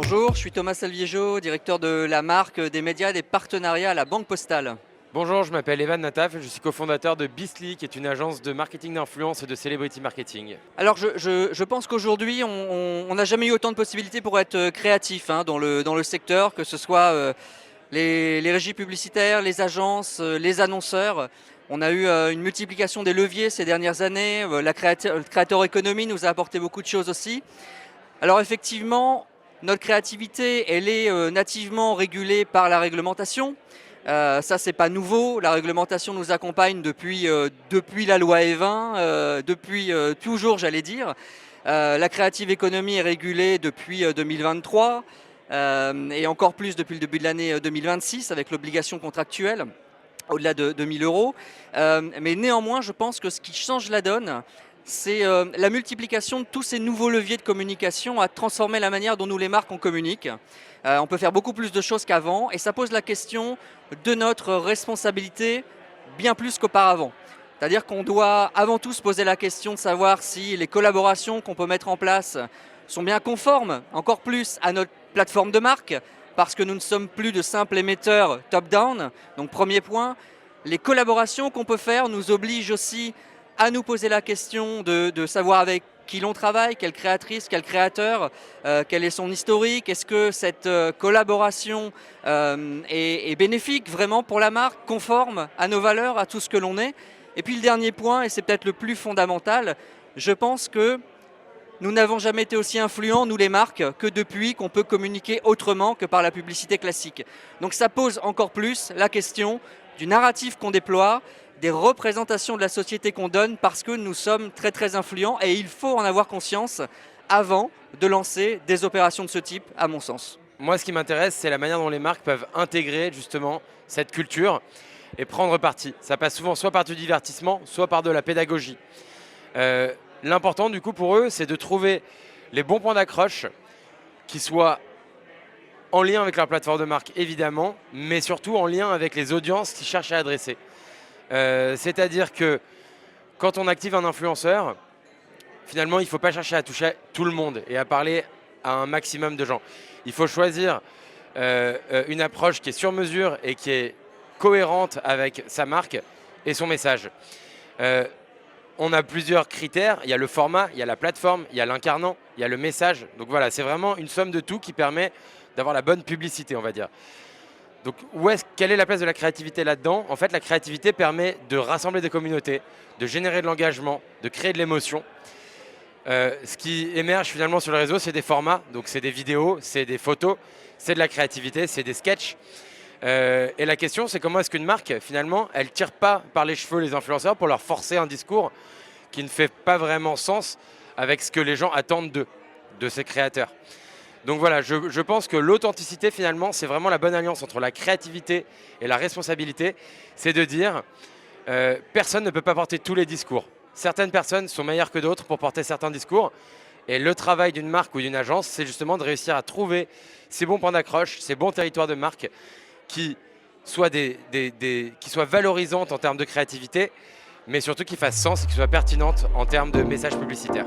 Bonjour, je suis Thomas Salviejo, directeur de la marque, des médias et des partenariats à la Banque Postale. Bonjour, je m'appelle Evan Nataf et je suis cofondateur de Beastly, qui est une agence de marketing d'influence et de celebrity marketing. Alors je pense qu'aujourd'hui, on n'a jamais eu autant de possibilités pour être créatif dans le secteur, que ce soit les régies publicitaires, les agences, les annonceurs. On a eu une multiplication des leviers ces dernières années. Le Creator Economy nous a apporté beaucoup de choses aussi. Alors effectivement, notre créativité, elle est nativement régulée par la réglementation. Ça, c'est pas nouveau. La réglementation nous accompagne depuis la loi Evin, depuis toujours, j'allais dire. La creative economy est régulée depuis 2023 et encore plus depuis le début de l'année 2026 avec l'obligation contractuelle au-delà de 1000 euros. Mais néanmoins, je pense que ce qui change la donne, c'est la multiplication de tous ces nouveaux leviers de communication à transformer la manière dont nous, les marques, on communique. On peut faire beaucoup plus de choses qu'avant et ça pose la question de notre responsabilité bien plus qu'auparavant. C'est-à-dire qu'on doit avant tout se poser la question de savoir si les collaborations qu'on peut mettre en place sont bien conformes, encore plus à notre plateforme de marque, parce que nous ne sommes plus de simples émetteurs top-down. Donc premier point, les collaborations qu'on peut faire nous obligent aussi à nous poser la question de savoir avec qui l'on travaille, quelle créatrice, quel créateur, quel est son historique, est-ce que cette collaboration est bénéfique vraiment pour la marque, conforme à nos valeurs, à tout ce que l'on est. Et puis le dernier point, et c'est peut-être le plus fondamental, je pense que nous n'avons jamais été aussi influents, nous les marques, que depuis qu'on peut communiquer autrement que par la publicité classique. Donc ça pose encore plus la question du narratif qu'on déploie, des représentations de la société qu'on donne, parce que nous sommes très très influents et il faut en avoir conscience avant de lancer des opérations de ce type, à mon sens. Moi, ce qui m'intéresse, c'est la manière dont les marques peuvent intégrer justement cette culture et prendre parti. Ça passe souvent soit par du divertissement, soit par de la pédagogie. L'important du coup pour eux, c'est de trouver les bons points d'accroche qui soient en lien avec leur plateforme de marque évidemment, mais surtout en lien avec les audiences qu'ils cherchent à adresser. C'est-à-dire que quand on active un influenceur, finalement, il ne faut pas chercher à toucher tout le monde et à parler à un maximum de gens. Il faut choisir une approche qui est sur mesure et qui est cohérente avec sa marque et son message. On a plusieurs critères. Il y a le format, il y a la plateforme, il y a l'incarnant, il y a le message. Donc voilà, c'est vraiment une somme de tout qui permet d'avoir la bonne publicité, on va dire. Donc quelle est la place de la créativité là-dedans? En fait, la créativité permet de rassembler des communautés, de générer de l'engagement, de créer de l'émotion. Ce qui émerge finalement sur le réseau, c'est des formats, donc c'est des vidéos, c'est des photos, c'est de la créativité, c'est des sketchs. Et la question, c'est comment est-ce qu'une marque, finalement, elle ne tire pas par les cheveux les influenceurs pour leur forcer un discours qui ne fait pas vraiment sens avec ce que les gens attendent de ces créateurs. Donc voilà, je pense que l'authenticité, finalement, c'est vraiment la bonne alliance entre la créativité et la responsabilité. C'est de dire, personne ne peut pas porter tous les discours. Certaines personnes sont meilleures que d'autres pour porter certains discours. Et le travail d'une marque ou d'une agence, c'est justement de réussir à trouver ces bons points d'accroche, ces bons territoires de marque qui soient, qui soient valorisantes en termes de créativité, mais surtout qui fassent sens et qui soient pertinentes en termes de messages publicitaires.